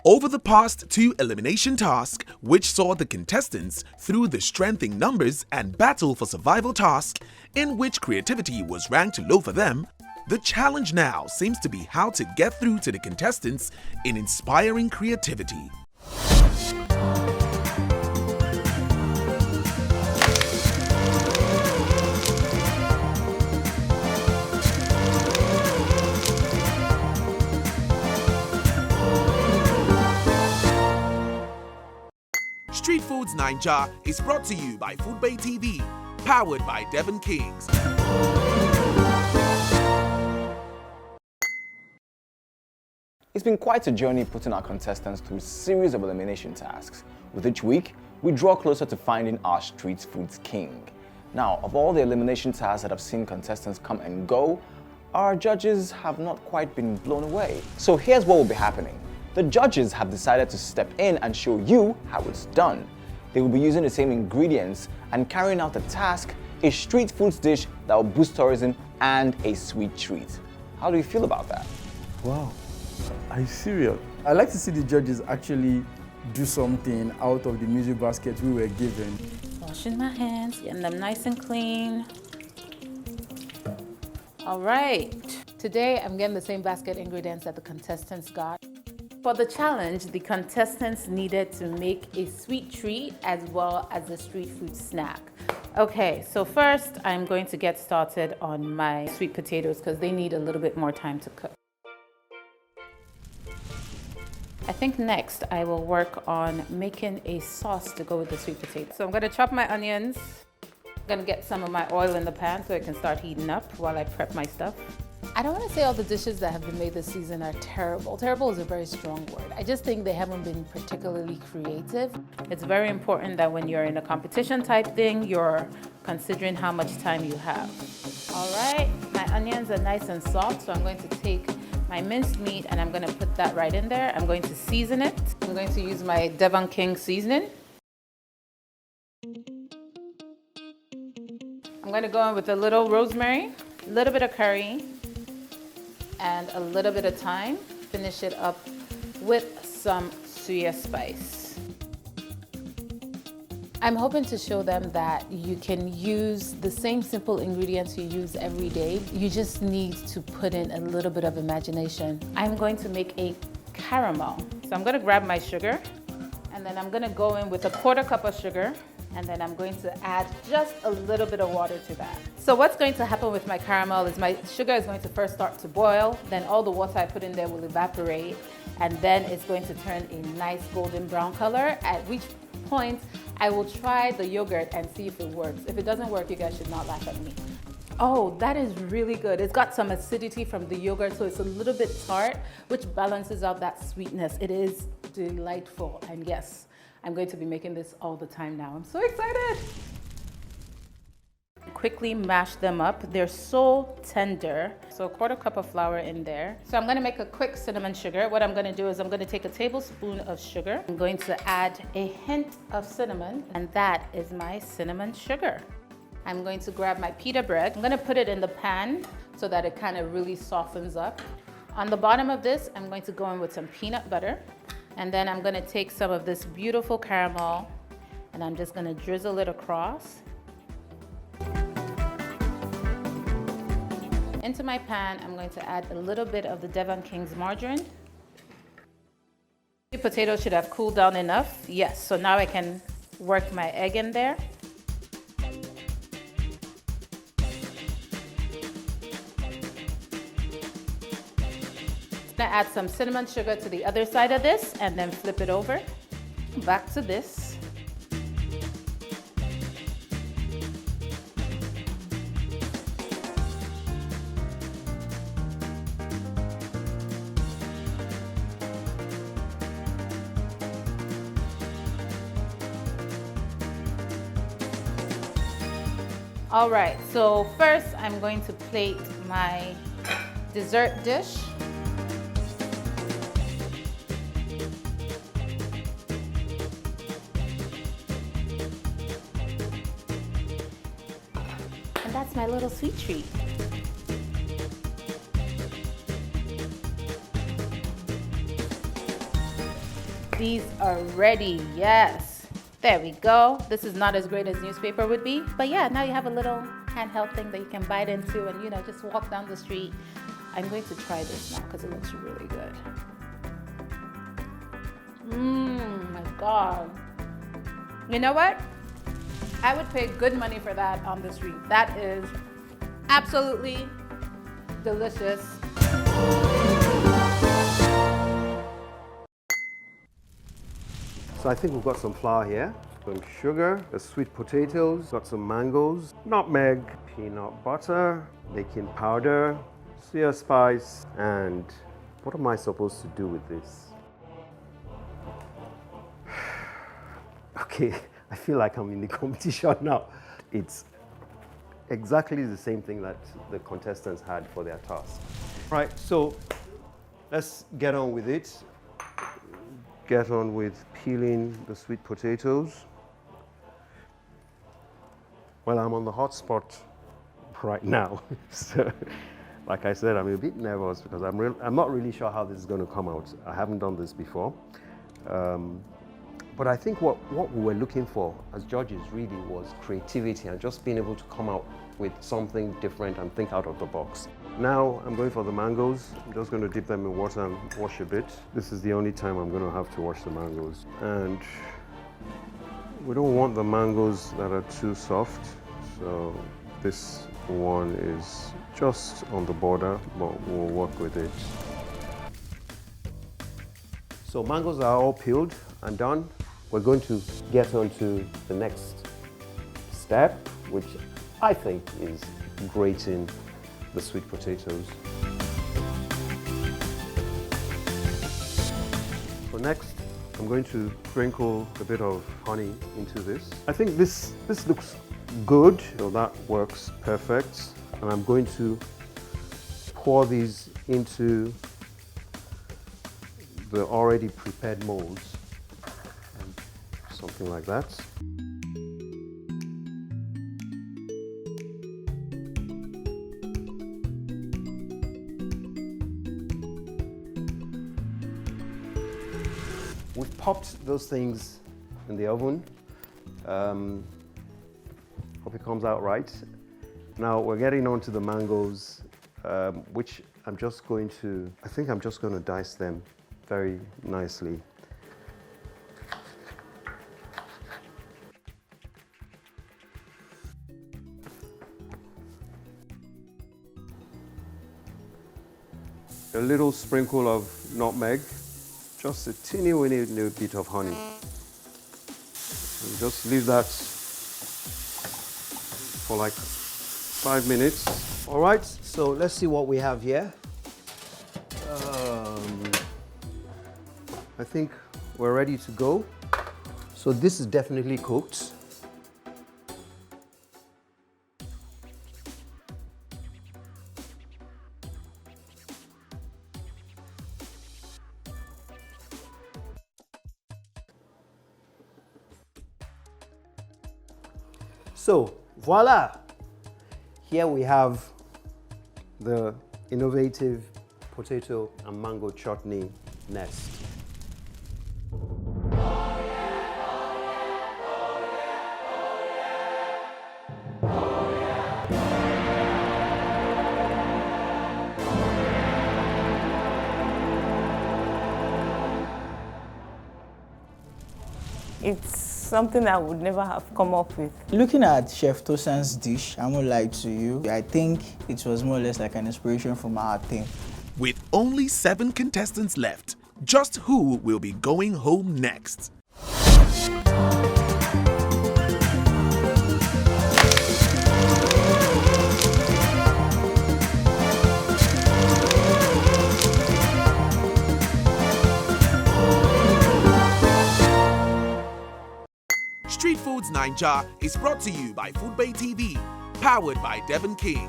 Over the past two elimination tasks, which saw the contestants through the strength in numbers and battle for survival task, in which creativity was ranked low for them, the challenge now seems to be how to get through to the contestants in inspiring creativity. Street Foodz Naija is brought to you by Foodbay TV, powered by Devon Kings. It's been quite a journey putting our contestants through a series of elimination tasks. With each week, we draw closer to finding our street foods king. Now, of all the elimination tasks that have seen contestants come and go, our judges have not quite been blown away. So here's what will be happening. The judges have decided to step in and show you how it's done. They will be using the same ingredients and carrying out the task, a street foods dish that will boost tourism and a sweet treat. How do you feel about that? Wow, are you serious? I like to see the judges actually do something out of the music basket we were given. Washing my hands, getting them nice and clean. All right, today I'm getting the same basket ingredients that the contestants got. For the challenge, the contestants needed to make a sweet treat as well as a street food snack. Okay, so first I'm going to get started on my sweet potatoes because they need a little bit more time to cook. I think next I will work on making a sauce to go with the sweet potato. So I'm going to chop my onions. I'm going to get some of my oil in the pan so it can start heating up while I prep my stuff. I don't want to say all the dishes that have been made this season are terrible. Terrible is a very strong word. I just think they haven't been particularly creative. It's very important that when you're in a competition type thing, you're considering how much time you have. All right, my onions are nice and soft, so I'm going to take my minced meat and I'm going to put that right in there. I'm going to season it. I'm going to use my Devon King seasoning. I'm going to go in with a little rosemary, a little bit of curry, and a little bit of thyme. Finish it up with some suya spice. I'm hoping to show them that you can use the same simple ingredients you use every day. You just need to put in a little bit of imagination. I'm going to make a caramel. So I'm going to grab my sugar, and then I'm going to go in with a 1/4 cup of sugar, and then I'm going to add just a little bit of water to that. So what's going to happen with my caramel is my sugar is going to first start to boil, then all the water I put in there will evaporate, and then it's going to turn a nice golden brown color, at which point I will try the yogurt and see if it works. If it doesn't work, you guys should not laugh at me. Oh, that is really good. It's got some acidity from the yogurt, so it's a little bit tart, which balances out that sweetness. It is delightful, and yes, I'm going to be making this all the time now. I'm so excited. Quickly mash them up. They're so tender. So a 1/4 cup of flour in there. So I'm gonna make a quick cinnamon sugar. What I'm gonna do is I'm gonna take a tablespoon of sugar. I'm going to add a hint of cinnamon, and that is my cinnamon sugar. I'm going to grab my pita bread. I'm gonna put it in the pan so that it kind of really softens up. On the bottom of this, I'm going to go in with some peanut butter. And then I'm gonna take some of this beautiful caramel and I'm just gonna drizzle it across. Into my pan, I'm going to add a little bit of the Devon King's margarine. The potato should have cooled down enough. Yes, so now I can work my egg in there. I'm gonna add some cinnamon sugar to the other side of this and then flip it over. Back to this. All right, so first I'm going to plate my dessert dish. And that's my little sweet treat. These are ready, yes. There we go. This is not as great as newspaper would be, but yeah, now you have a little handheld thing that you can bite into and, just walk down the street. I'm going to try this now because it looks really good. My God. You know what? I would pay good money for that on the street. That is absolutely delicious. So I think we've got some flour here, some sugar, the sweet potatoes, got some mangoes, nutmeg, peanut butter, baking powder, sea spice, and what am I supposed to do with this? Okay, I feel like I'm in the competition now. It's exactly the same thing that the contestants had for their task. Right, so let's get on with it. Get on with peeling the sweet potatoes. Well, I'm on the hot spot right now. So, like I said, I'm a bit nervous because I'm not really sure how this is going to come out. I haven't done this before. But I think what we were looking for as judges really was creativity and just being able to come out with something different and think out of the box. Now I'm going for the mangoes. I'm just going to dip them in water and wash a bit. This is the only time I'm going to have to wash the mangoes. And we don't want the mangoes that are too soft. So this one is just on the border, but we'll work with it. So mangoes are all peeled and done. We're going to get on to the next step, which I think is grating the sweet potatoes. So next, I'm going to sprinkle a bit of honey into this. I think this looks good, so that works perfect. And I'm going to pour these into the already prepared molds. Something like that. We've popped those things in the oven. Hope it comes out right. Now we're getting on to the mangoes, which I think I'm just going to dice them very nicely. A little sprinkle of nutmeg, just a teeny weeny little bit of honey. And just leave that for like 5 minutes. All right, so let's see what we have here. I think we're ready to go. So this is definitely cooked. So, voila! Here we have the innovative potato and mango chutney nest. It's something I would never have come up with. Looking at Chef Tosan's dish, I won't lie to you, I think it was more or less like an inspiration from our team. With only 7 contestants left, just who will be going home next? Street Foodz Naija is brought to you by Foodbay TV, powered by Devon King.